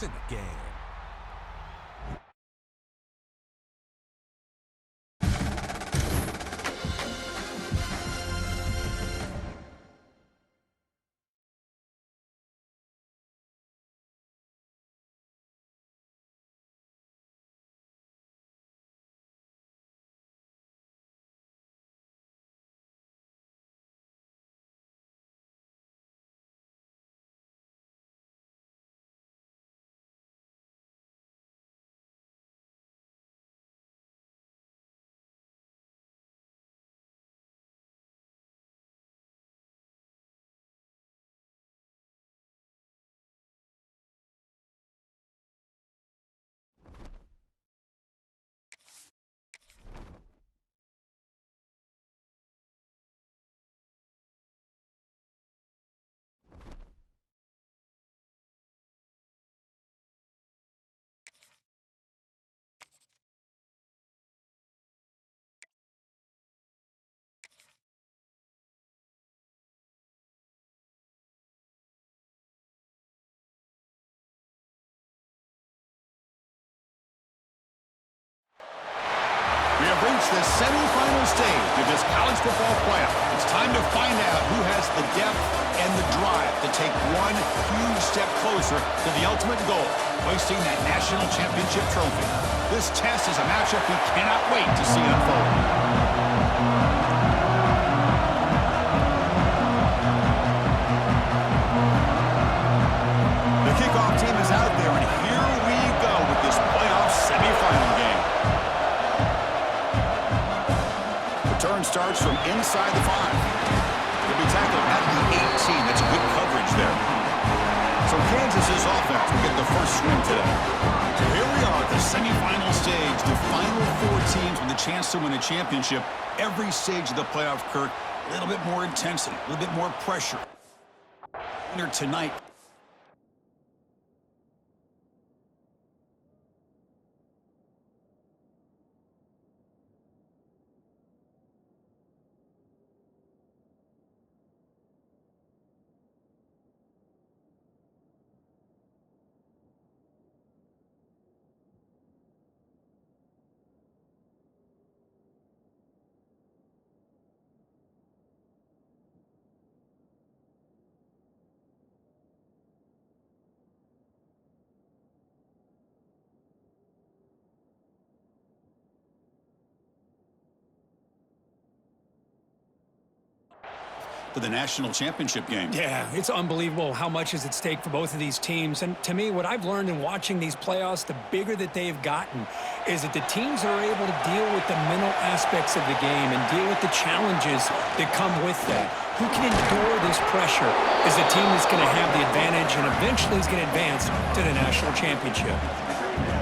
in the game. We have reached the semifinal stage of this college football playoff. It's time to find out who has the depth and the drive to take one huge step closer to the ultimate goal, hoisting that national championship trophy. This test is a matchup we cannot wait to see unfold. The kickoff team is out there, and here we go with this playoff semifinal game. Turn starts from inside the 5. He'll be tackled at the 18. That's good coverage there. So Kansas's offense will get the first swing today. So here we are at the semifinal stage. The final 4 teams with a chance to win a championship. Every stage of the playoff, Kirk, a little bit more intensity, a little bit more pressure. Tonight. For the national championship game. Yeah, it's unbelievable how much is at stake for both of these teams. And to me, what I've learned in watching these playoffs, the bigger that they've gotten, is that the teams are able to deal with the mental aspects of the game and deal with the challenges that come with that. Who can endure this pressure is the team that's going to have the advantage and eventually is going to advance to the national championship.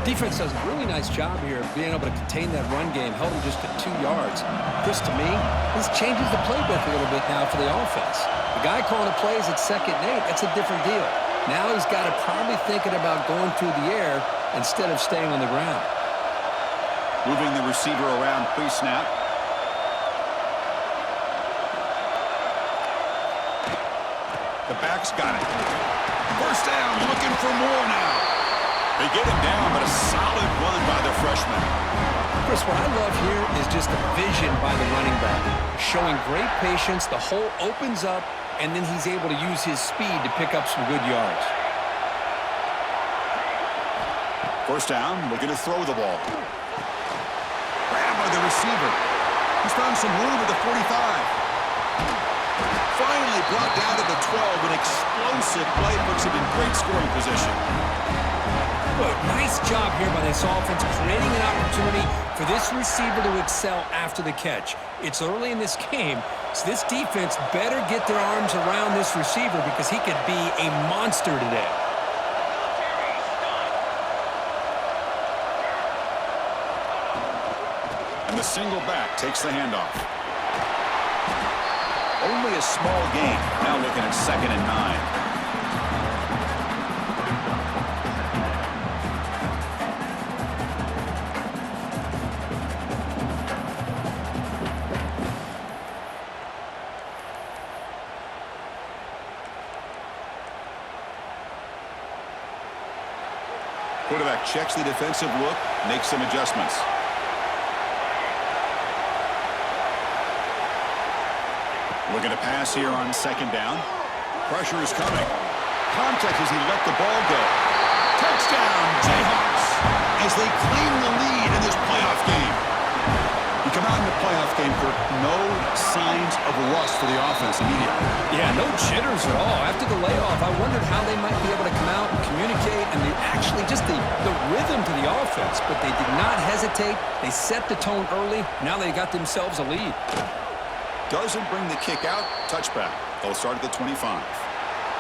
Defense does a really nice job here of being able to contain that run game, held him just at 2 yards. Chris, to me, this changes the playbook a little bit now for the offense. The guy calling the plays at 2nd and 8, that's a different deal. Now he's got to probably thinking about going through the air instead of staying on the ground. Moving the receiver around pre-snap. The back's got it. First down, looking for more now. They get him down, but a solid run by the freshman. Chris, what I love here is just the vision by the running back. Showing great patience, the hole opens up, and then he's able to use his speed to pick up some good yards. First down, looking to throw the ball. Grabbed by the receiver. He's found some room at the 45. Finally brought down to the 12. An explosive play puts him in great scoring position. Nice job here by this offense, creating an opportunity for this receiver to excel after the catch. It's early in this game, so this defense better get their arms around this receiver because he could be a monster today. And the single back takes the handoff. Only a small gain. Now looking at 2nd and 9. Quarterback checks the defensive look, makes some adjustments. Looking to pass here on second down. Pressure is coming. Contact as he let the ball go. Touchdown, Jayhawks, as they claim the lead in this playoff game. You come out in the playoff game for no signs of rust for the offense immediately. Yeah, no jitters at all. After the layoff, I wondered how they might be able to come out and communicate and actually just the rhythm to the offense. But they did not hesitate. They set the tone early. Now they got themselves a lead. Doesn't bring the kick out. Touchback. They'll start at the 25.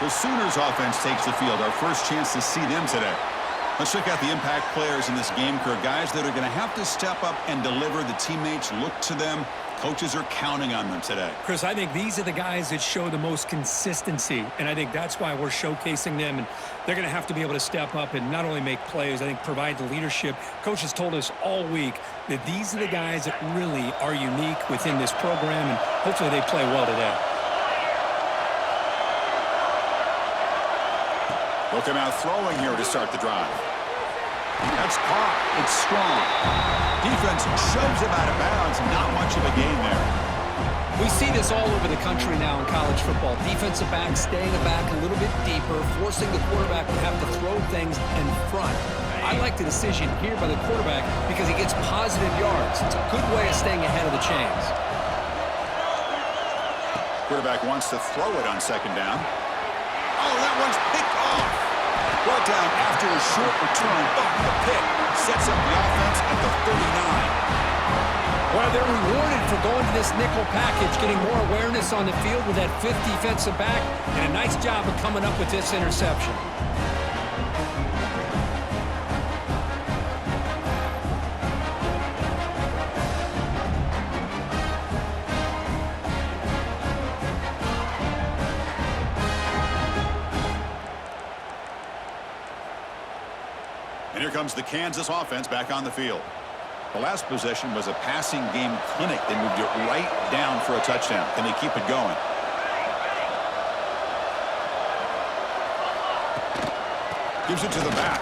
The Sooners offense takes the field. Our first chance to see them today. Let's check out the impact players in this game crew. Guys that are going to have to step up and deliver. The teammates look to them. Coaches are counting on them today. Chris, I think these are the guys that show the most consistency, and I think that's why we're showcasing them. And they're going to have to be able to step up and not only make plays, I think provide the leadership. Coach has told us all week that these are the guys that really are unique within this program, and hopefully they play well today. Look him out throwing here to start the drive. That's caught. It's strong. Defense shoves him out of bounds. Not much of a gain there. We see this all over the country now in college football. Defensive backs staying back a little bit deeper, forcing the quarterback to have to throw things in front. I like the decision here by the quarterback because he gets positive yards. It's a good way of staying ahead of the chains. Quarterback wants to throw it on second down. Oh, that one's picked off. Brought down after a short return, but the pick sets up the offense at the 39. Well, they're rewarded for going to this nickel package, getting more awareness on the field with that fifth defensive back, and a nice job of coming up with this interception. And here comes the Kansas offense back on the field. The last possession was a passing game clinic. They moved it right down for a touchdown. Can they keep it going? Gives it to the back.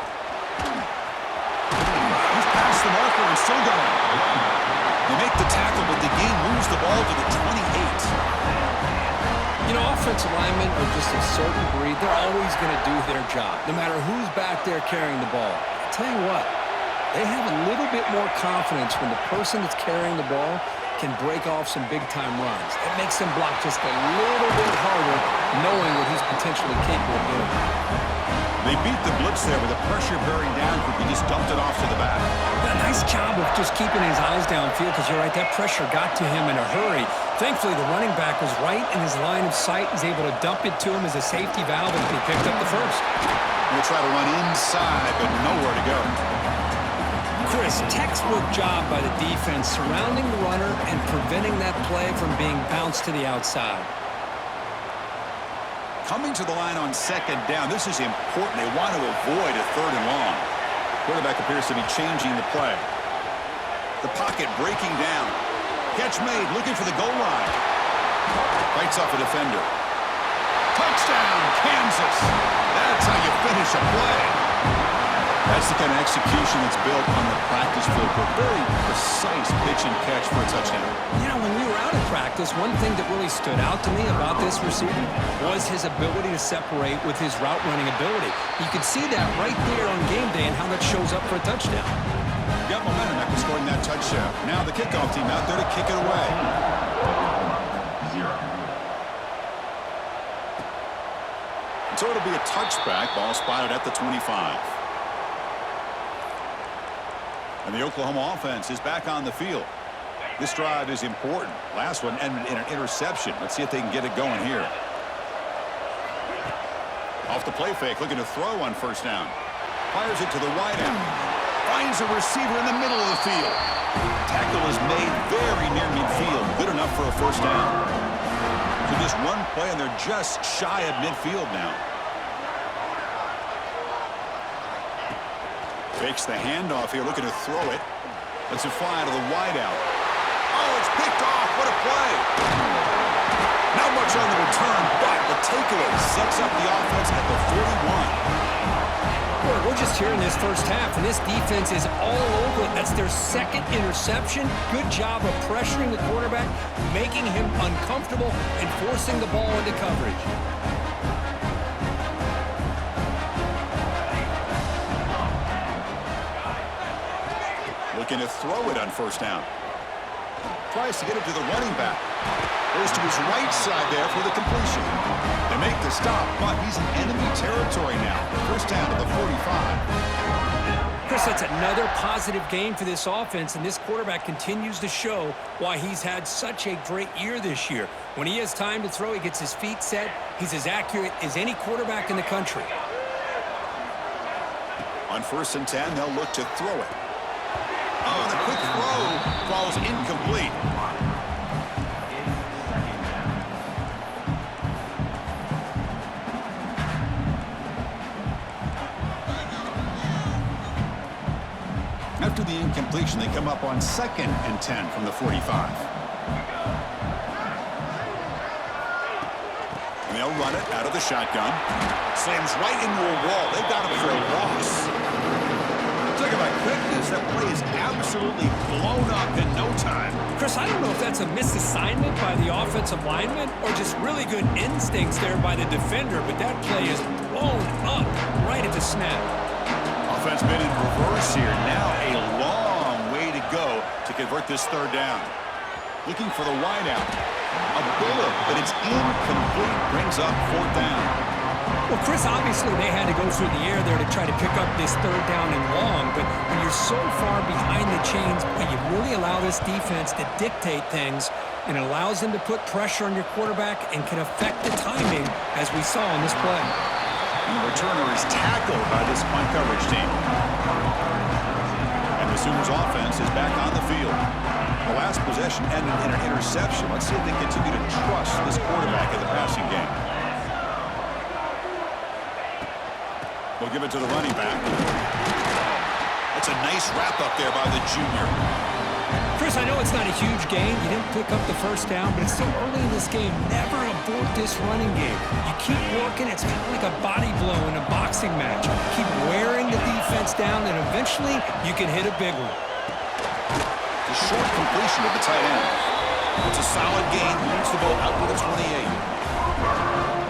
He's past the marker and still going. They make the tackle, but the game moves the ball to the 28. You know, offensive linemen are just a certain breed. They're always going to do their job, no matter who's back there carrying the ball. I'll tell you what, they have a little bit more confidence when the person that's carrying the ball can break off some big-time runs. It makes them block just a little bit harder, knowing what he's potentially capable of doing. They beat the blitz there with the pressure bearing down. He just dumped it off to the back. A nice job of just keeping his eyes downfield because you're right, that pressure got to him in a hurry. Thankfully, the running back was right in his line of sight. He's able to dump it to him as a safety valve, and he picked up the first. He'll try to run inside, but nowhere to go. Chris, textbook job by the defense surrounding the runner and preventing that play from being bounced to the outside. Coming to the line on second down. This is important. They want to avoid a third and long. Quarterback appears to be changing the play. The pocket breaking down. Catch made, looking for the goal line. Fights off a defender. Touchdown, Kansas. That's how you finish a play. That's the kind of execution that's built on the practice field for a very precise pitch and catch for a touchdown. You know, when we were out of practice, one thing that really stood out to me about this receiver was his ability to separate with his route running ability. You could see that right there on game day and how that shows up for a touchdown. Got momentum after scoring that touchdown. Now the kickoff team out there to kick it away. So it'll be a touchback. Ball spotted at the 25. And the Oklahoma offense is back on the field. This drive is important. Last one ended in an interception. Let's see if they can get it going here. Off the play fake, looking to throw on first down. Fires it to the wide out. Finds a receiver in the middle of the field. Tackle is made very near midfield. Good enough for a first down. So just one play, and they're just shy of midfield now. Fakes the handoff here, looking to throw it. Lets it fly to the wideout. Oh, it's picked off. What a play. Not much on the return, but the takeaway sets up the offense at the 41. Boy, we're just here in this first half, and this defense is all over it. That's their second interception. Good job of pressuring the quarterback, making him uncomfortable, and forcing the ball into coverage. Looking to throw it on first down. Tries to get it to the running back. Goes to his right side there for the completion. They make the stop, but he's in enemy territory now. First down to the 45. Chris, that's another positive game for this offense, and this quarterback continues to show why he's had such a great year this year. When he has time to throw, he gets his feet set. He's as accurate as any quarterback in the country. On 1st and 10, they'll look to throw it. Oh, the quick throw falls incomplete. After the incompletion, they come up on 2nd and 10 from the 45. And they'll run it out of the shotgun. Slams right into a wall. They've got him for a loss. Talk about quickness. That play is absolutely blown up in no time. Chris, I don't know if that's a misassignment by the offensive lineman or just really good instincts there by the defender, but that play is blown up right at the snap. Offense been in reverse here. Now a long way to go to convert this third down. Looking for the wideout. A bullet, but it's incomplete. Brings up 4th down. Well, Chris, obviously they had to go through the air there to try to pick up this third down and long, but when you're so far behind the chains, you really allow this defense to dictate things, and it allows them to put pressure on your quarterback and can affect the timing, as we saw in this play. And the returner is tackled by this punt coverage team. And the Sooners offense is back on the field. The last possession ended in an interception. Let's see if they continue to trust this quarterback in the passing game. We'll give it to the running back. That's a nice wrap-up there by the junior. Chris, I know it's not a huge gain. You didn't pick up the first down, but it's still early in this game. Never abort this running game. You keep working. It's kind of like a body blow in a boxing match. Keep wearing the defense down, and eventually you can hit a big one. The short completion of the tight end. It's a solid gain. Moves the ball out to the 28.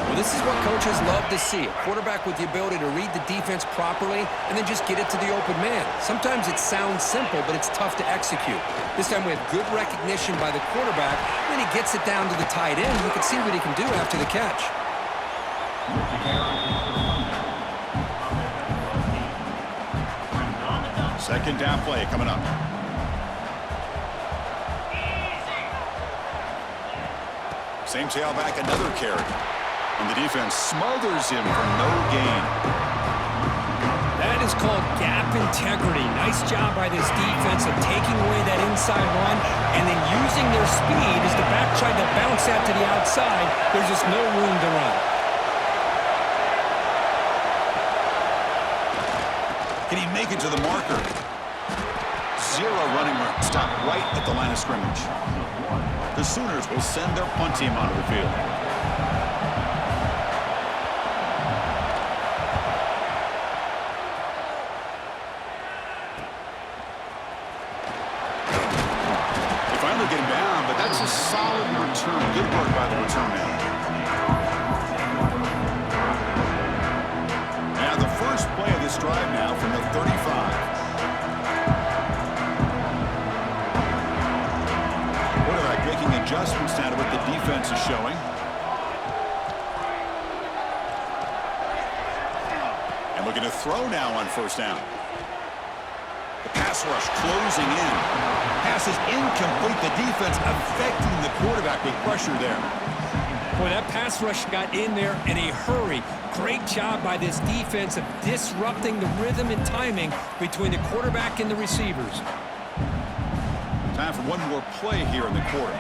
Well, this is what coaches love to see. A quarterback with the ability to read the defense properly and then just get it to the open man. Sometimes it sounds simple, but it's tough to execute. This time we have good recognition by the quarterback. Then he gets it down to the tight end. You can see what he can do after the catch. Second down play coming up. Same tailback, another carry. And the defense smothers him for no gain. That is called gap integrity. Nice job by this defense of taking away that inside run and then using their speed as the back tried to bounce out to the outside. There's just no room to run. Can he make it to the marker? Zero running room. Stop right at the line of scrimmage. The Sooners will send their punt team onto the field. Get him down, but that's a solid return. Good work by the return man. And the first play of this drive now from the 35. Quarterback making adjustments now to what the defense is showing. And looking to throw now on first down. The pass rush closing in. Pass is incomplete. The defense affecting the quarterback with pressure there. Boy, that pass rush got in there in a hurry. Great job by this defense of disrupting the rhythm and timing between the quarterback and the receivers. Time for one more play here in the quarter.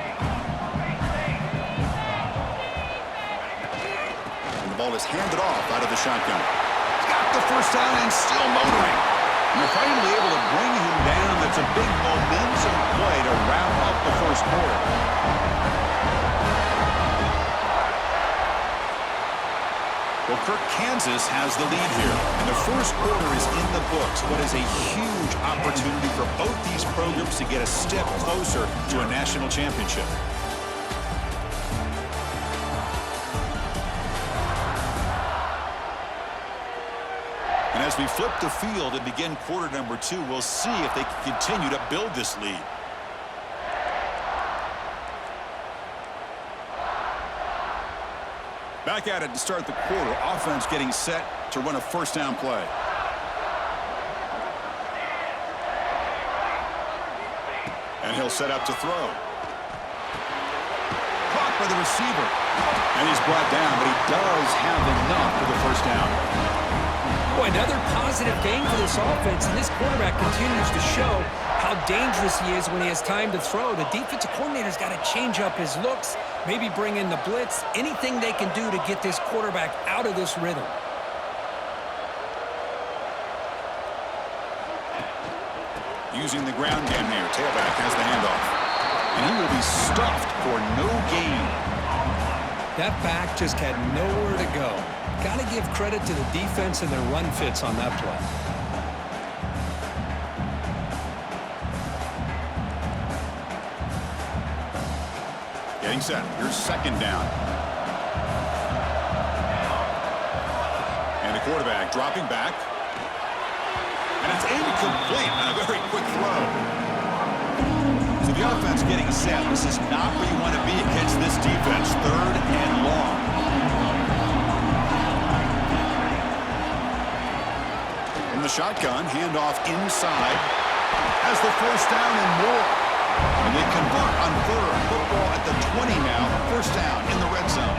And the ball is handed off out of the shotgun. He's got the first down and still motoring. And they're finally able to bring him down. That's a big momentum play to wrap up the first quarter. Well, Kirk, Kansas has the lead here. And the first quarter is in the books. What is a huge opportunity for both these programs to get a step closer to a national championship. And as we flip the field and begin quarter number 2, we'll see if they can continue to build this lead. Back at it to start the quarter. Offense getting set to run a first down play. And he'll set up to throw. Caught by the receiver. And he's brought down, but he does have enough for the first down. Boy, another positive game for this offense, and this quarterback continues to show how dangerous he is when he has time to throw. The defensive coordinator's got to change up his looks, maybe bring in the blitz, anything they can do to get this quarterback out of this rhythm. Using the ground game here. Tailback has the handoff. And he will be stuffed for no gain. That back just had nowhere to go. Got to give credit to the defense and their run fits on that play. Getting set. Here's second down. And the quarterback dropping back. And it's incomplete on a very quick throw. So the offense getting set. This is not where you want to be against this defense. Third and long. From the shotgun, handoff inside. Has the first down and more. And they convert on third. Football at the 20 now. First down in the red zone.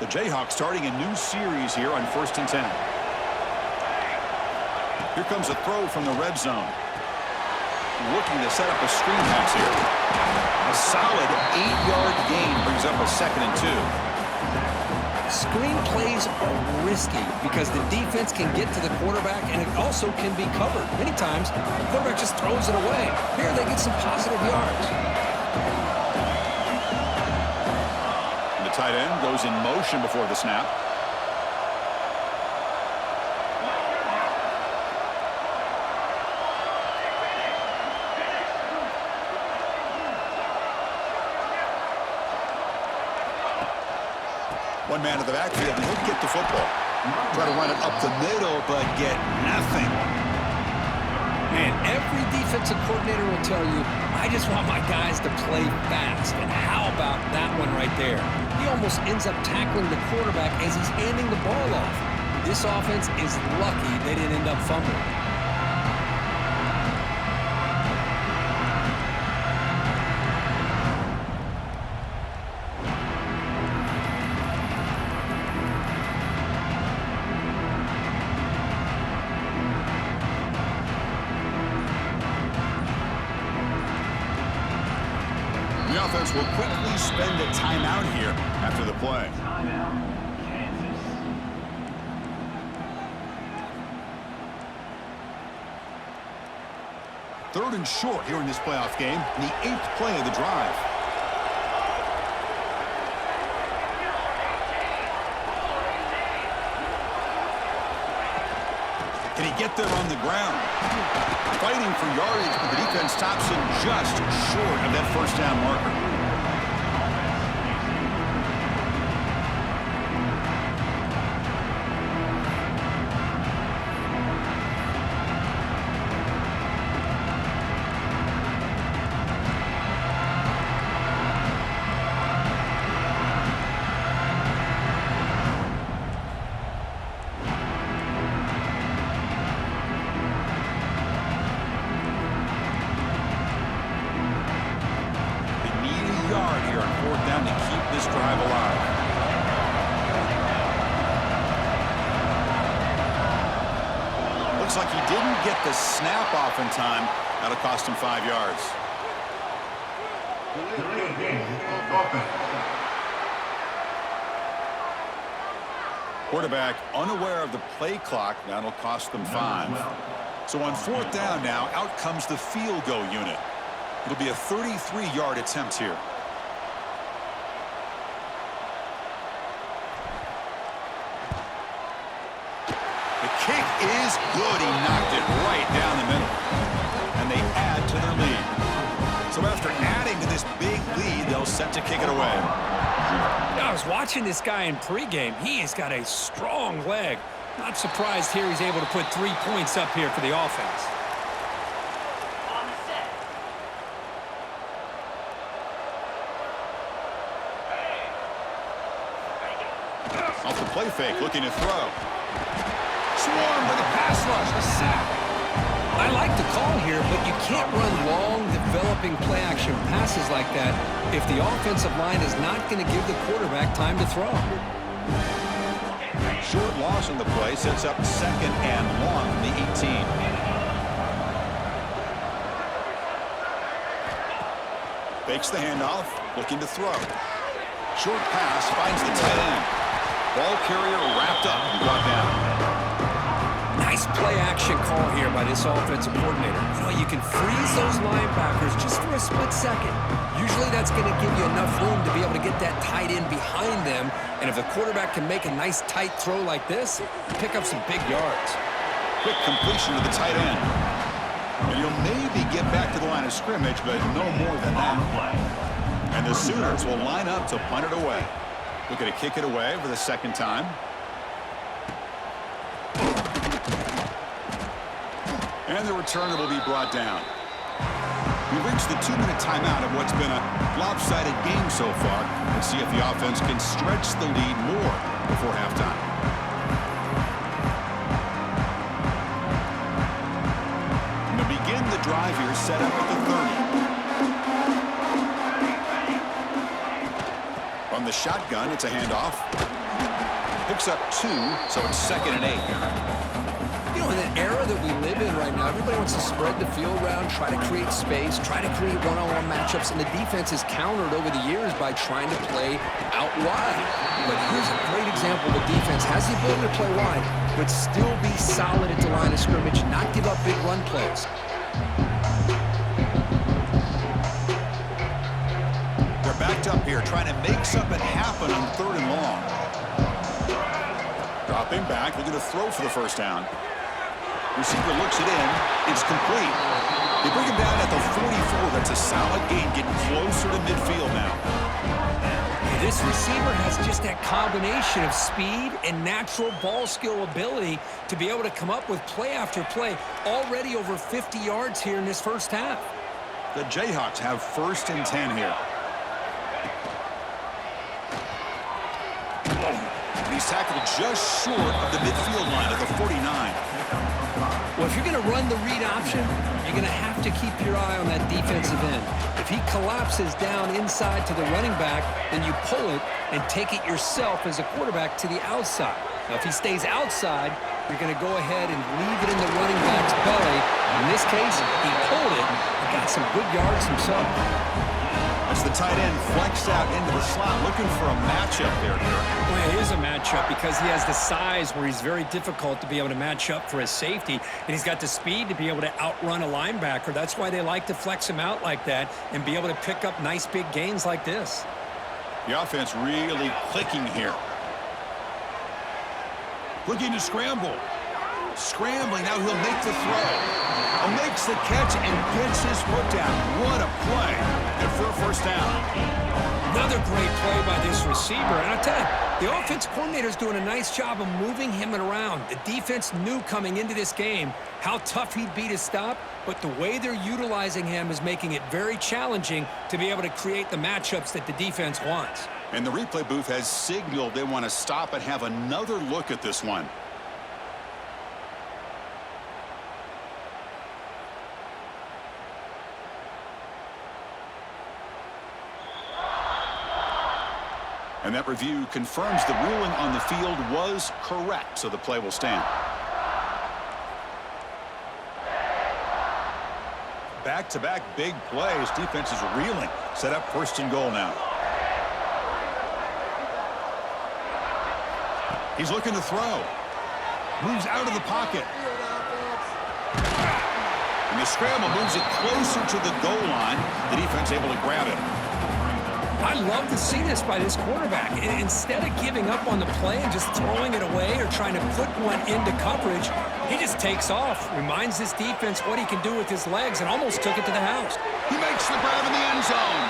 The Jayhawks starting a new series here on 1st and 10. Here comes a throw from the red zone. Looking to set up a screen pass here. A solid 8-yard gain brings up a 2nd and 2. Screen plays are risky because the defense can get to the quarterback and it also can be covered. Many times, the quarterback just throws it away. Here they get some positive yards. And the tight end goes in motion before the snap. One man to the backfield, and he'll get the football. Try to run it up the middle, but get nothing. Man, every defensive coordinator will tell you, I just want my guys to play fast. And how about that one right there? He almost ends up tackling the quarterback as he's handing the ball off. This offense is lucky they didn't end up fumbling. The offense will quickly spend a timeout here after the play. Third and short here in this playoff game, the 8th play of the drive. Can he get there on the ground? Fighting for yardage, but the defense stops him just short of that first down marker. Looks like he didn't get the snap off in time. That'll cost him 5 yards. Quarterback unaware of the play clock. That'll cost them 5. So on 4th down now, out comes the field goal unit. It'll be a 33-yard attempt here. The kick is good. He knocked it right down the middle. And they add to their lead. So after adding to this big lead, they'll set to kick it away. I was watching this guy in pregame. He has got a strong leg. Not surprised here he's able to put 3 points up here for the offense. Off the play fake, looking to throw. Swarmed with a pass rush, a sack. I like the call here, but you can't run long, developing play-action passes like that if the offensive line is not going to give the quarterback time to throw. Short loss on the play sets up 2nd and long from the 18. Fakes the handoff, looking to throw. Short pass finds the tight end. Ball carrier wrapped up and brought down. Nice play-action call here by this offensive coordinator. You know, you can freeze those linebackers just for a split second. Usually that's going to give you enough room to be able to get that tight end behind them. And if the quarterback can make a nice tight throw like this, pick up some big yards. Quick completion to the tight end. And he'll maybe get back to the line of scrimmage, but no more than that. And the Sooners will line up to punt it away. Looking to kick it away for the 2nd time. And the returner will be brought down. We reached the 2-minute timeout of what's been a lopsided game so far. Let's see if the offense can stretch the lead more before halftime. And to begin the drive here, set up at the 30. From the shotgun, it's a handoff. Picks up 2, so it's 2nd and 8. You know, in the era that we live in right now, everybody wants to spread the field around, try to create space, try to create one-on-one matchups, and the defense is countered over the years by trying to play out wide. But here's a great example of a defense has the ability to play wide, but still be solid at the line of scrimmage, not give up big run plays. They're backed up here, trying to make something happen on 3rd and long. Dropping back, looking to throw for the 1st down. Receiver looks it in. It's complete. They bring him down at the 44. That's a solid gain, getting closer to midfield now. This receiver has just that combination of speed and natural ball skill ability to be able to come up with play after play. Already over 50 yards here in this 1st half. The Jayhawks have 1st and 10 here. He's tackled just short of the midfield line at the 49. Well, if you're going to run the read option, you're going to have to keep your eye on that defensive end. If he collapses down inside to the running back, then you pull it and take it yourself as a quarterback to the outside. Now, if he stays outside, you're going to go ahead and leave it in the running back's belly. In this case, he pulled it and got some good yards himself. As the tight end flexed out into the slot, looking for a matchup there. Well, it is a matchup because he has the size where he's very difficult to be able to match up for his safety, and he's got the speed to be able to outrun a linebacker. That's why they like to flex him out like that and be able to pick up nice big gains like this. The offense really clicking here. Looking to scramble. Scrambling, now he'll make the throw. Makes the catch and gets his foot down. What a play. Good for a 1st down. Another great play by this receiver. And I'll tell you, the offense coordinator is doing a nice job of moving him around. The defense knew coming into this game how tough he'd be to stop, but the way they're utilizing him is making it very challenging to be able to create the matchups that the defense wants. And the replay booth has signaled they want to stop and have another look at this one. And that review confirms the ruling on the field was correct, so the play will stand. Back-to-back big plays. Defense is reeling. Set up 1st and goal now. He's looking to throw. Moves out of the pocket. the scramble moves it closer to the goal line. The defense able to grab it. I love to see this by this quarterback. Instead of giving up on the play and just throwing it away or trying to put one into coverage, he just takes off, reminds this defense what he can do with his legs, and almost took it to the house. He makes the grab in the end zone.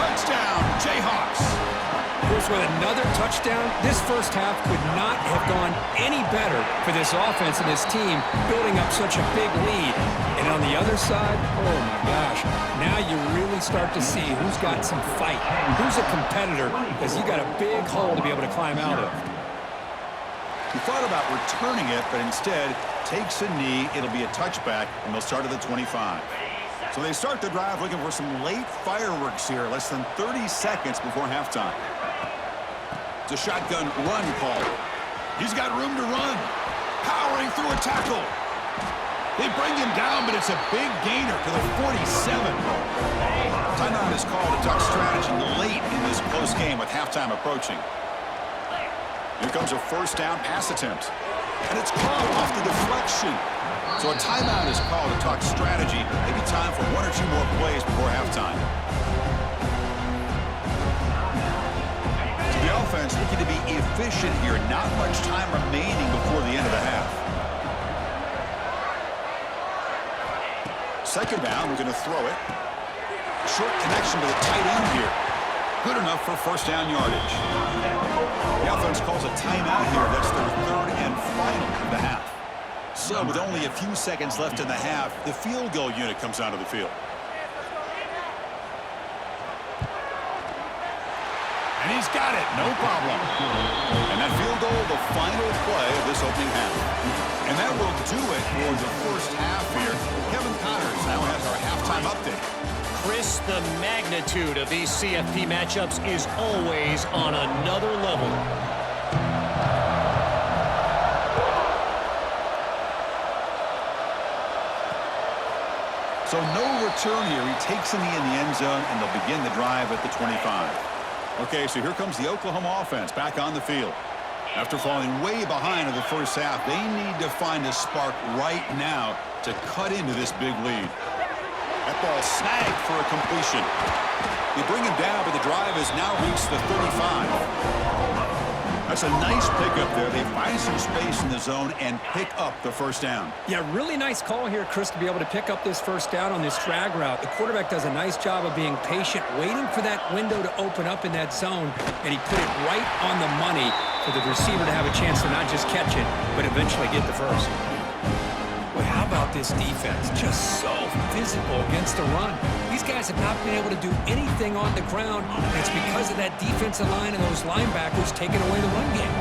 Touchdown, Jayhawks. Here's with another touchdown. This first half could not have gone any better for this offense and this team, building up such a big lead. And on the other side, oh my gosh, now you really start to see who's got some fight, who's a competitor, because you got a big hole to be able to climb out of. He thought about returning it, but instead takes a knee. It'll be a touchback, and they'll start at the 25. So they start the drive looking for some late fireworks here, less than 30 seconds before halftime. It's a shotgun run call. He's got room to run. Powering through a tackle. They bring him down, but it's a big gainer to the 47. Timeout is called to talk strategy late in this close game with halftime approaching. Here comes a first down pass attempt. And it's called off the deflection. So a timeout is called to talk strategy. Maybe time for one or two more plays before halftime. So the offense looking to be efficient here. Not much time remaining before the end of the half. Second down, we're going to throw it. Short connection to the tight end here. Good enough for first down yardage. The offense calls a timeout here. That's their third and final of the half. So with only a few seconds left in the half, the field goal unit comes onto the field. And he's got it, no problem. And that field goal, the final play of this opening half. And that will do it for the first half here. Kevin Connors now has our halftime update. Chris, the magnitude of these CFP matchups is always on another level. So no return here. He takes a knee in the end zone, and they'll begin the drive at the 25. Okay, so here comes the Oklahoma offense back on the field. After falling way behind in the first half, they need to find a spark right now to cut into this big lead. That ball snagged for a completion. They bring him down, but the drive has now reached the 35. That's a nice pickup there. They find some space in the zone and pick up the first down. Yeah, really nice call here, Chris, to be able to pick up this first down on this drag route. The quarterback does a nice job of being patient, waiting for that window to open up in that zone, and he put it right on the money for the receiver to have a chance to not just catch it, but eventually get the first. Well, how about this defense? Just so physical against the run. These guys have not been able to do anything on the ground, and it's because of that defensive line and those linebackers taking away the run game.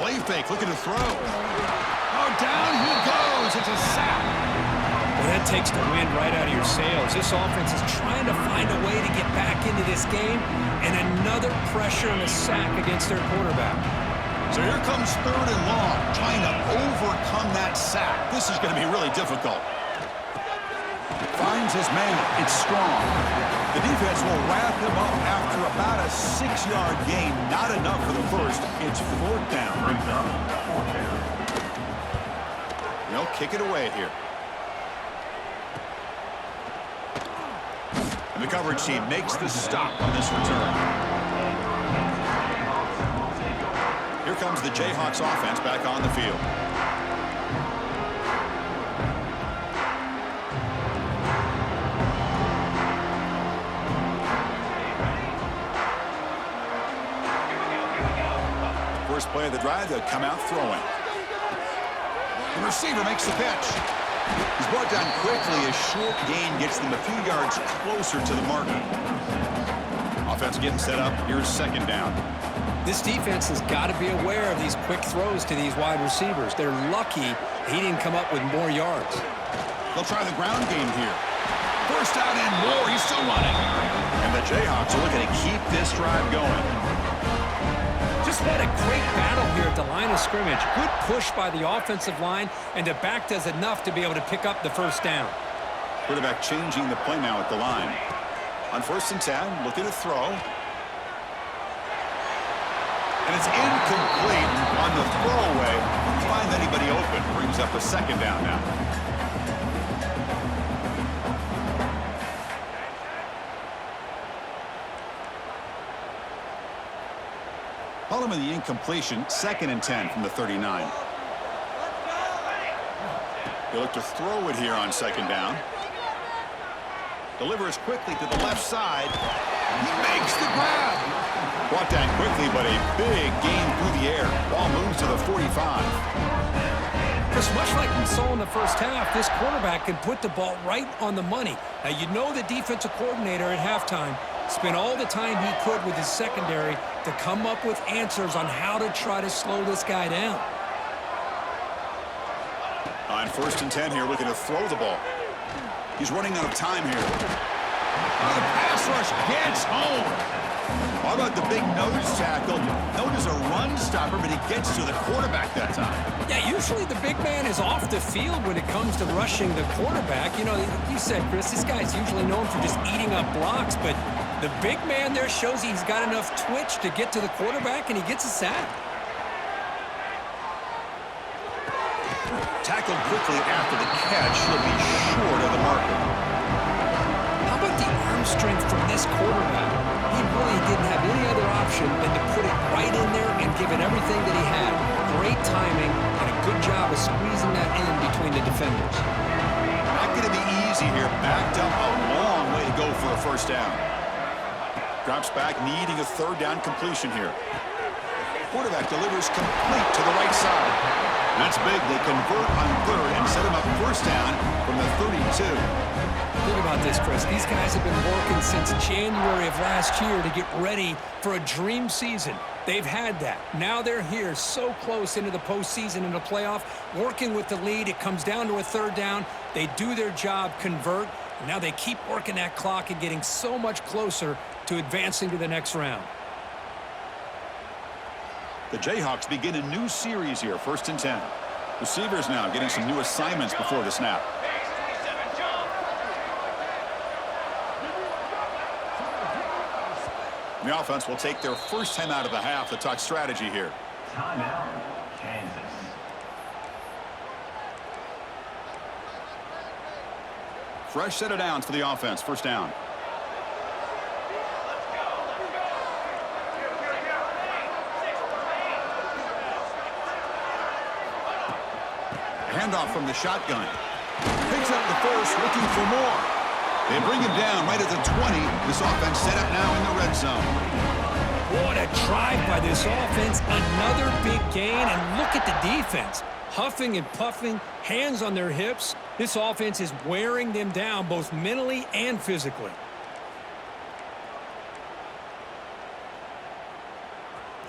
Play fake, looking to throw. Oh, down he goes. It's a sack. Well, that takes the wind right out of your sails. This offense is trying to find a way to get back into this game, and another pressure and a sack against their quarterback. So here comes third and long, trying to overcome that sack. This is going to be really difficult. Finds his man. It's strong. The defense will wrap him up after about a 6-yard gain. Not enough for the first. It's fourth down. They'll kick it away here. And the coverage team makes the stop on this return. Here comes the Jayhawks offense back on the field. First play of the drive, they'll come out throwing. The receiver makes the catch. He's brought down quickly. A short gain gets them a few yards closer to the marker. Offense getting set up. Here's second down. This defense has got to be aware of these quick throws to these wide receivers. They're lucky he didn't come up with more yards. They'll try the ground game here. First out and more. He's still running. And the Jayhawks are looking to keep this drive going. Just had a great battle here at the line of scrimmage. Good push by the offensive line, and the back does enough to be able to pick up the first down. Quarterback changing the play now at the line. On first and 10, looking to throw. And it's incomplete on the throwaway. Didn't find anybody open. Bring brings up a second down now. Following the incompletion, 2nd and 10 from the 39. They look to throw it here on 2nd down. Delivers quickly to the left side. He makes the grab. Brought down quickly, but a big gain through the air. Ball moves to the 45. Just much like we saw in the first half, this quarterback can put the ball right on the money. Now, you know the defensive coordinator at halftime spent all the time he could with his secondary to come up with answers on how to try to slow this guy down. On 1st and 10 here, looking to throw the ball. He's running out of time here. Oh, the pass rush gets home. How about the big nose tackle? Known as a run stopper, but he gets to the quarterback that time. Yeah, usually the big man is off the field when it comes to rushing the quarterback. You know, you said, Chris, this guy's usually known for just eating up blocks, but the big man there shows he's got enough twitch to get to the quarterback, and he gets a sack. Tackled quickly after the catch. He'll be short of the marker. How about the arm strength from this quarterback? He really didn't have any other option than to put it right in there and give it everything that he had. Great timing and a good job of squeezing that in between the defenders. Not going to be easy here. Backed up a long way to go for a 1st down. Drops back, needing a 3rd down completion here. Quarterback delivers complete to the right side. That's big. They convert on 3rd and set him up 1st down from the 32. Think about this, Chris. These guys have been working since January of last year to get ready for a dream season. They've had that. Now they're here so close into the postseason and the playoff, working with the lead. It comes down to a 3rd down. They do their job, convert. And now they keep working that clock and getting so much closer to advancing to the next round. The Jayhawks begin a new series here, 1st and 10. Receivers now getting some new assignments before the snap. The offense will take their first time out of the half to talk strategy here. Timeout, Kansas. Fresh set of downs for the offense, 1st down. Handoff from the shotgun. Picks up the first, looking for more. They bring him down right at the 20. This offense set up now in the red zone. What a drive by this offense. Another big gain, and look at the defense. Huffing and puffing, hands on their hips. This offense is wearing them down both mentally and physically.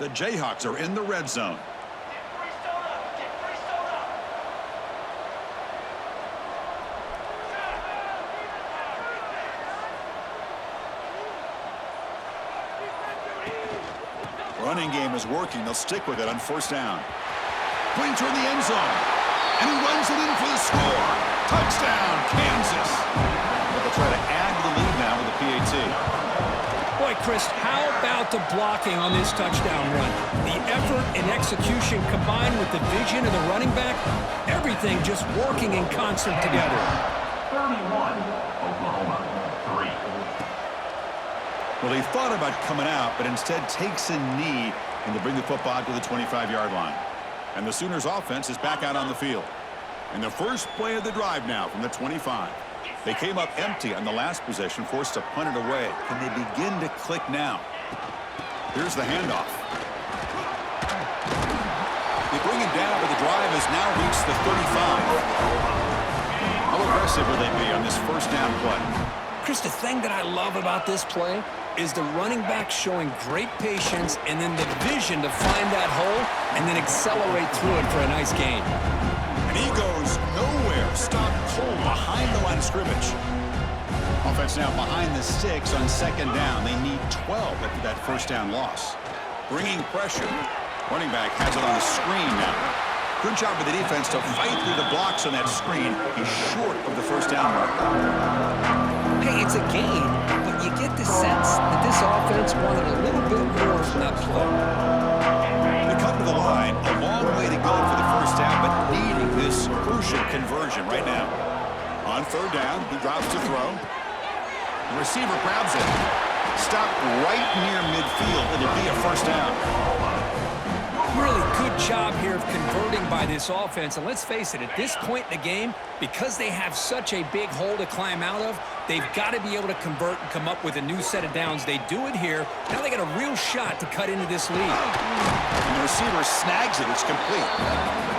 The Jayhawks are in the red zone. Running game is working. They'll stick with it on 1st down. Putting toward the end zone. And he runs it in for the score. Touchdown, Kansas. But they'll try to add to the lead now with the PAT. Boy, Chris, how about the blocking on this touchdown run? The effort and execution combined with the vision of the running back, everything just working in concert together. 31, Oklahoma, 3. Well, he thought about coming out, but instead takes a knee, and they bring the football to the 25-yard line. And the Sooners offense is back out on the field. And the first play of the drive now from the 25. They came up empty on the last possession, forced to punt it away. Can they begin to click now? Here's the handoff. They bring him down, but the drive has now reached the 35. How aggressive will they be on this 1st down play? Chris, the thing that I love about this play is the running back showing great patience and then the vision to find that hole and then accelerate through it for a nice gain. And he goes nowhere. Stopped cold behind the line of scrimmage. Offense now behind the 6 on 2nd down. They need 12 after that 1st down loss. Bringing pressure. Running back has it on the screen now. Good job of the defense to fight through the blocks on that screen. He's short of the 1st down mark. Hey, it's a gain, but you get the sense that this offense wanted a little bit more from that play. They come to the line, a long way to go for the 1st down, but needing this conversion right now. On third down, he drops to throw. The receiver grabs it. Stop right near midfield. It'll be a first down. Really good job here of converting by this offense. And let's face it, at this point in the game, because they have such a big hole to climb out of, they've got to be able to convert and come up with a new set of downs. They do it here. Now they got a real shot to cut into this lead. And the receiver snags it. It's complete.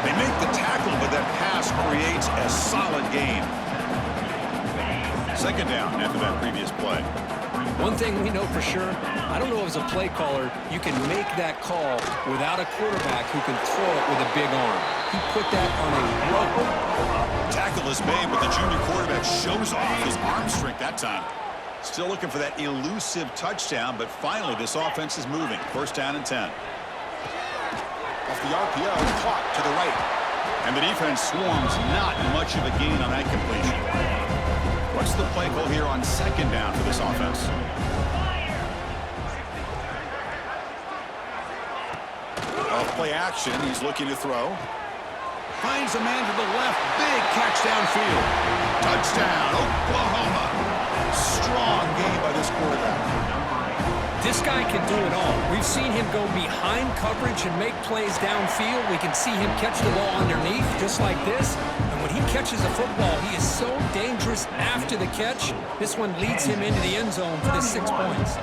They make the tackle, but that pass creates a solid gain. Second down after that previous play. One thing we know for sure, I don't know as a play caller, you can make that call without a quarterback who can throw it with a big arm. He put that on a rope. Tackle is made, but the junior quarterback shows off his arm strength that time. Still looking for that elusive touchdown, but finally this offense is moving. First down and 10. Off the RPO, caught to the right. And the defense swarms, not much of a gain on that completion. What's the play call here on second down for this offense? Off play action, he's looking to throw. Finds a man to the left, big catch downfield. Touchdown, Oklahoma. Strong game by this quarterback. This guy can do it all. We've seen him go behind coverage and make plays downfield. We can see him catch the ball underneath, just like this. And when he catches a football, he is so dangerous after the catch. This one leads him into the end zone for the 6 points.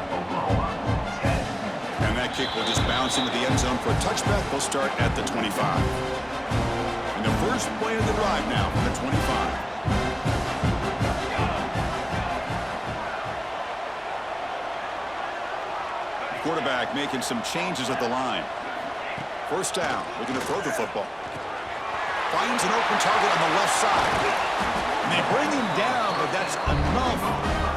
And that kick will just bounce into the end zone for a touchback. We'll start at the 25. And the first play of the drive now for the 25. Quarterback making some changes at the line. First down, looking to throw the football. Finds an open target on the left side. And they bring him down, but that's enough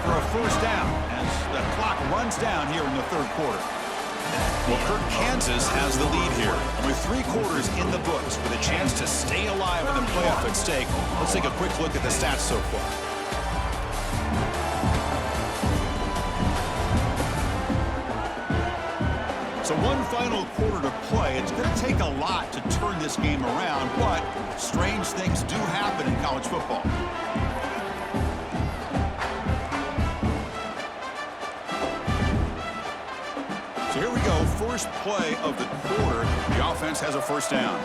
for a first down as the clock runs down here in the third quarter. Well, Kansas has the lead here. And with 3 quarters in the books with a chance to stay alive with the playoff at stake, let's take a quick look at the stats so far. So one final quarter to play. It's going to take a lot to turn this game around, but strange things do happen in college football. So here we go, first play of the quarter. The offense has a first down.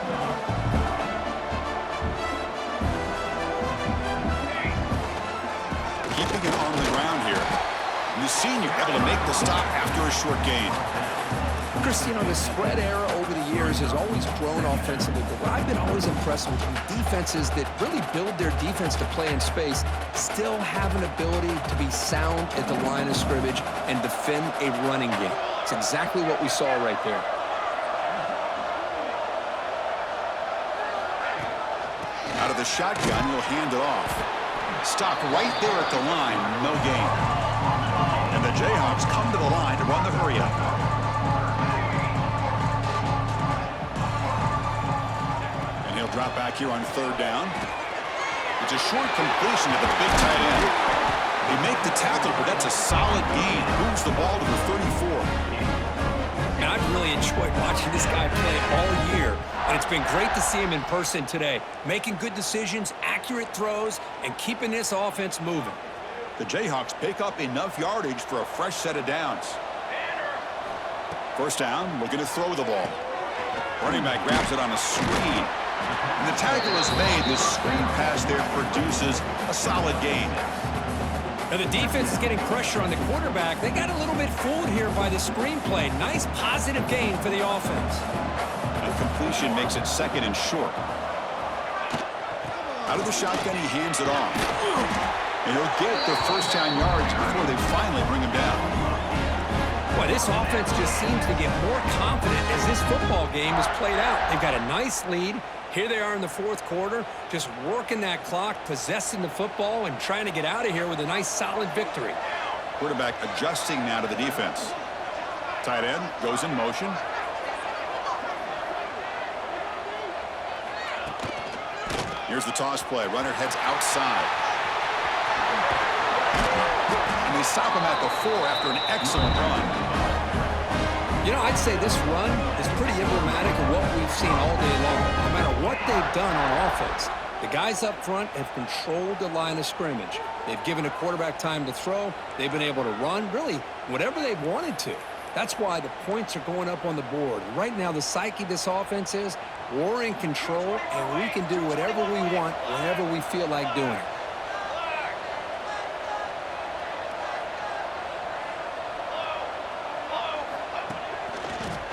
Keeping it on the ground here. And the senior able to make the stop after a short gain. Chris, you know, the spread era over the years has always grown offensively, but what I've been always impressed with defenses that really build their defense to play in space still have an ability to be sound at the line of scrimmage and defend a running game. It's exactly what we saw right there. Out of the shotgun, he'll hand it off. Stop right there at the line, no gain. And the Jayhawks come to the line to run the hurry-up. Drop back here on third down. It's a short completion to the big tight end. They make the tackle, but that's a solid gain. Moves the ball to the 34. And I've really enjoyed watching this guy play all year. And it's been great to see him in person today. Making good decisions, accurate throws, and keeping this offense moving. The Jayhawks pick up enough yardage for a fresh set of downs. First down, looking to throw the ball. Running back grabs it on a screen. And the tackle is made. This screen pass there produces a solid gain. Now the defense is getting pressure on the quarterback. They got a little bit fooled here by the screen play. Nice positive gain for the offense. A completion makes it second and short. Out of the shotgun, he hands it off. And he'll get the first down yards before they finally bring him down. Boy, this offense just seems to get more confident as this football game is played out. They've got a nice lead. Here they are in the fourth quarter, just working that clock, possessing the football, and trying to get out of here with a nice, solid victory. Quarterback adjusting now to the defense. Tight end goes in motion. Here's the toss play. Runner heads outside. And they stop him at the 4 after an excellent run. You know, I'd say this run is pretty emblematic of what we've seen all day long. No matter what they've done on offense, The guys up front have controlled the line of scrimmage. They've given a quarterback time to throw. They've been able to run, really, whatever they've wanted to. That's why the points are going up on the board. Right now, the psyche of this offense is we're in control, and we can do whatever we want whenever we feel like doing it.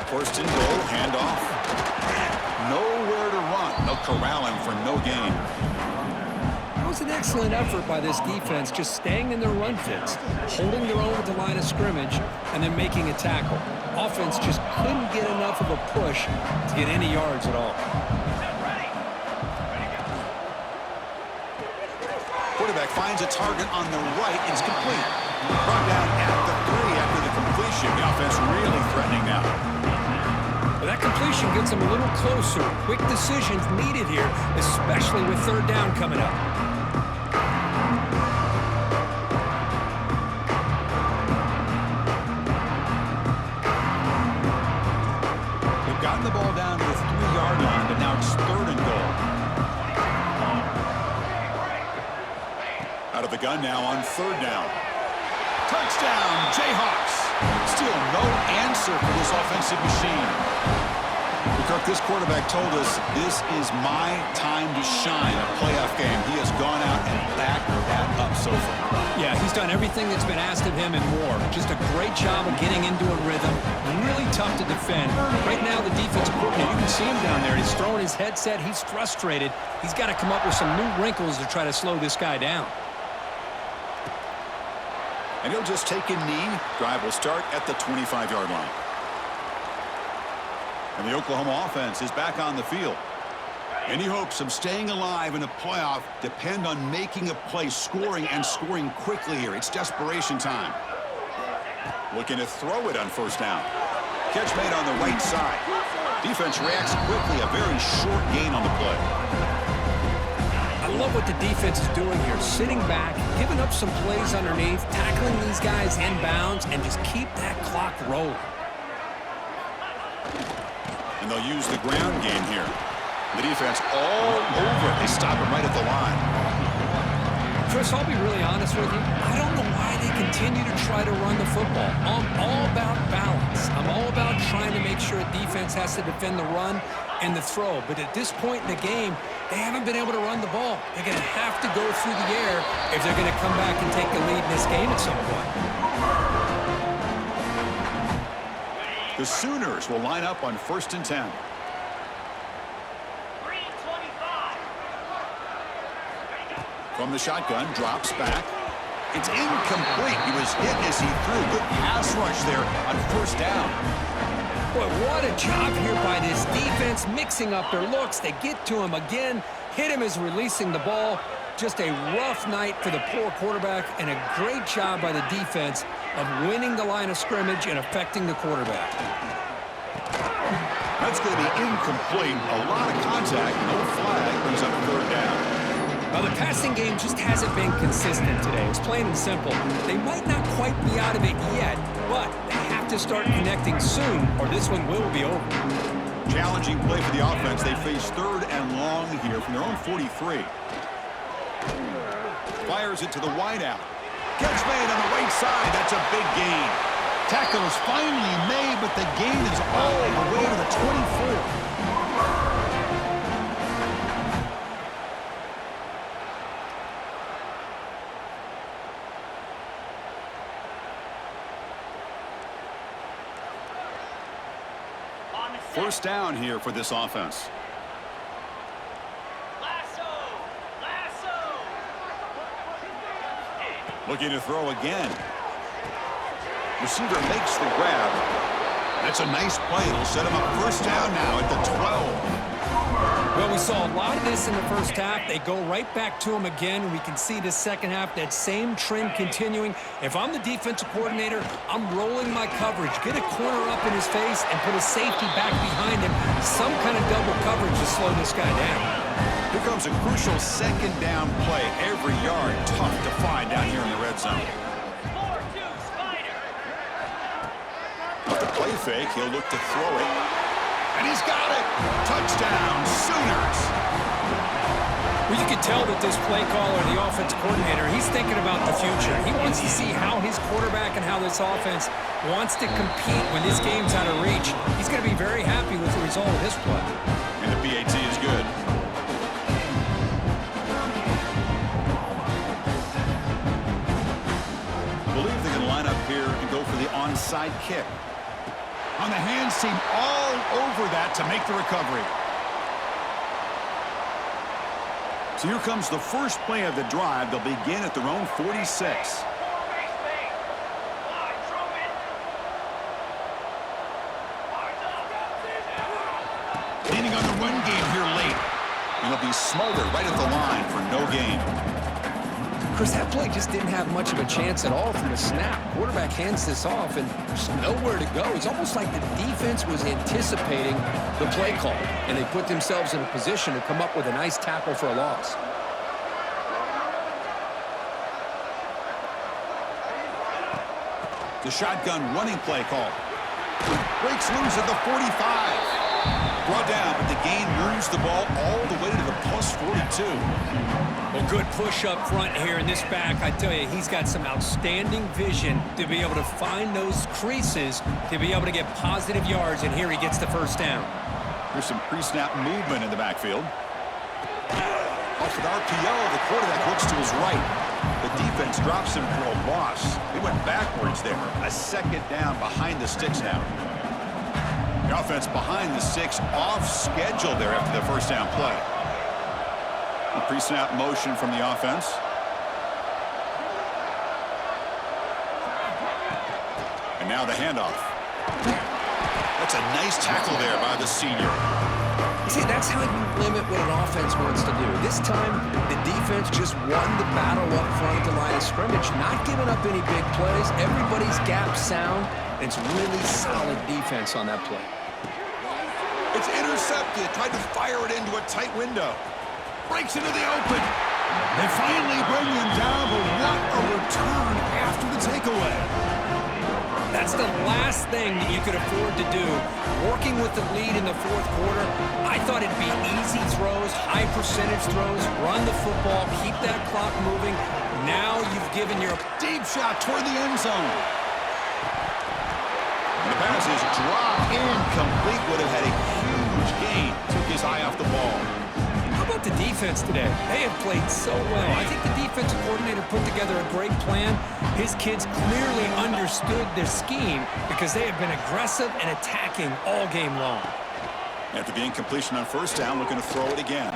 First and goal, handoff. Nowhere to run. They'll corral him for no gain. That was an excellent effort by this defense, just staying in their run fits, holding their own at the line of scrimmage, and then making a tackle. Offense just couldn't get enough of a push to get any yards at all. Quarterback finds a target on the right. It's complete. Brought down at the 3 after the completion. The offense really threatening now. But that completion gets them a little closer. Quick decisions needed here, especially with third down coming up. They've gotten the ball down to the 3-yard line, but now it's third and goal. Out of the gun now on third down. Touchdown, Jayhawks. Still no answer for this offensive machine. Kirk, this quarterback told us this is my time to shine, a playoff game. He has gone out and backed that up so far. Yeah, he's done everything that's been asked of him and more. Just a great job of getting into a rhythm. Really tough to defend. Right now, the defensive coordinator, you can see him down there. He's throwing his headset. He's frustrated. He's got to come up with some new wrinkles to try to slow this guy down. And he'll just take a knee. Drive will start at the 25-yard line. And the Oklahoma offense is back on the field. Any hopes of staying alive in a playoff depend on making a play, scoring, and scoring quickly here. It's desperation time. Looking to throw it on first down. Catch made on the right side. Defense reacts quickly. A very short gain on the play. I love what the defense is doing here. Sitting back, giving up some plays underneath, tackling these guys inbounds, and just keep that clock rolling. And they'll use the ground game here. The defense all over it. They stop him right at the line. Chris, I'll be really honest with you. I don't know why they continue to try to run the football. I'm all about balance. I'm all about trying to make sure a defense has to defend the run and the throw. But at this point in the game, they haven't been able to run the ball. They're going to have to go through the air if they're going to come back and take the lead in this game at some point. The Sooners will line up on 1st and 10. From the shotgun, drops back. It's incomplete. He was hit as he threw. Good pass rush there on first down. Boy, what a job here by this defense, mixing up their looks. They get to him again, hit him as releasing the ball. Just a rough night for the poor quarterback, and a great job by the defense of winning the line of scrimmage and affecting the quarterback. That's going to be incomplete. A lot of contact. No flag. Brings up third down. Well, the passing game just hasn't been consistent today. It's plain and simple. They might not quite be out of it yet, but they have to start connecting soon, or this one will be over. Challenging play for the offense. They face third and long here from their own 43. Fires it to the wideout. Catch made on the right side. That's a big gain. Tackle is finally made, but the gain is all the way to the 24. First down here for this offense. Looking to throw again. Receiver makes the grab. That's a nice play. It'll set him up first down now at the 12. Well, we saw a lot of this in the first half. They go right back to him again, and we can see the second half, that same trend continuing. If I'm the defensive coordinator, I'm rolling my coverage. Get a corner up in his face and put a safety back behind him. Some kind of double coverage to slow this guy down. Here comes a crucial second down play. Every yard tough to find down here in the red zone. With the play fake, he'll look to throw it. And he's got it. Touchdown, Sooners. We Well, you can tell that this play caller, the offense coordinator, he's thinking about the future. He wants to see how his quarterback and how this offense wants to compete when this game's out of reach. He's going to be very happy with the result of this play. And the PAT is good. I believe they can line up here and go for the onside kick. On the hands team all over that to make the recovery. So here comes the first play of the drive. They'll begin at their own 46. Leaning on the run game here late. And he'll be smothered right at the line for no gain. Chris, that play just didn't have much of a chance at all from the snap. Quarterback hands this off, and there's nowhere to go. It's almost like the defense was anticipating the play call, and they put themselves in a position to come up with a nice tackle for a loss. The shotgun running play call. Breaks loose at the 45. Brought down, but the gain moves the ball all the way to the plus 42. Well, good push up front here in this back. I tell you, he's got some outstanding vision to be able to find those creases, to be able to get positive yards, and here he gets the first down. There's some pre-snap movement in the backfield. Off with RPO, the quarterback looks to his right. The defense drops him for a loss. They went backwards there. A second down behind the sticks now. The offense behind the six, off schedule there after the first down play. A pre-snap motion from the offense. And now the handoff. That's a nice tackle there by the senior. See, that's how you limit what an offense wants to do. This time, the defense just won the battle up front at the line of scrimmage, not giving up any big plays. Everybody's gap sound. It's really solid defense on that play. It's intercepted. Tried to fire it into a tight window. Breaks into the open. They finally bring him down, but what a return after the takeaway. That's the last thing that you could afford to do. Working with the lead in the fourth quarter, I thought it'd be easy throws, high percentage throws, run the football, keep that clock moving. Now you've given your Deep shot toward the end zone. And the pass is dropped incomplete. Would have had a huge gain. Took his eye off the ball. How about the defense today? They have played so well. I think the defensive coordinator put together a great plan. His kids clearly understood their scheme because they have been aggressive and attacking all game long. After the incompletion on first down, looking to throw it again.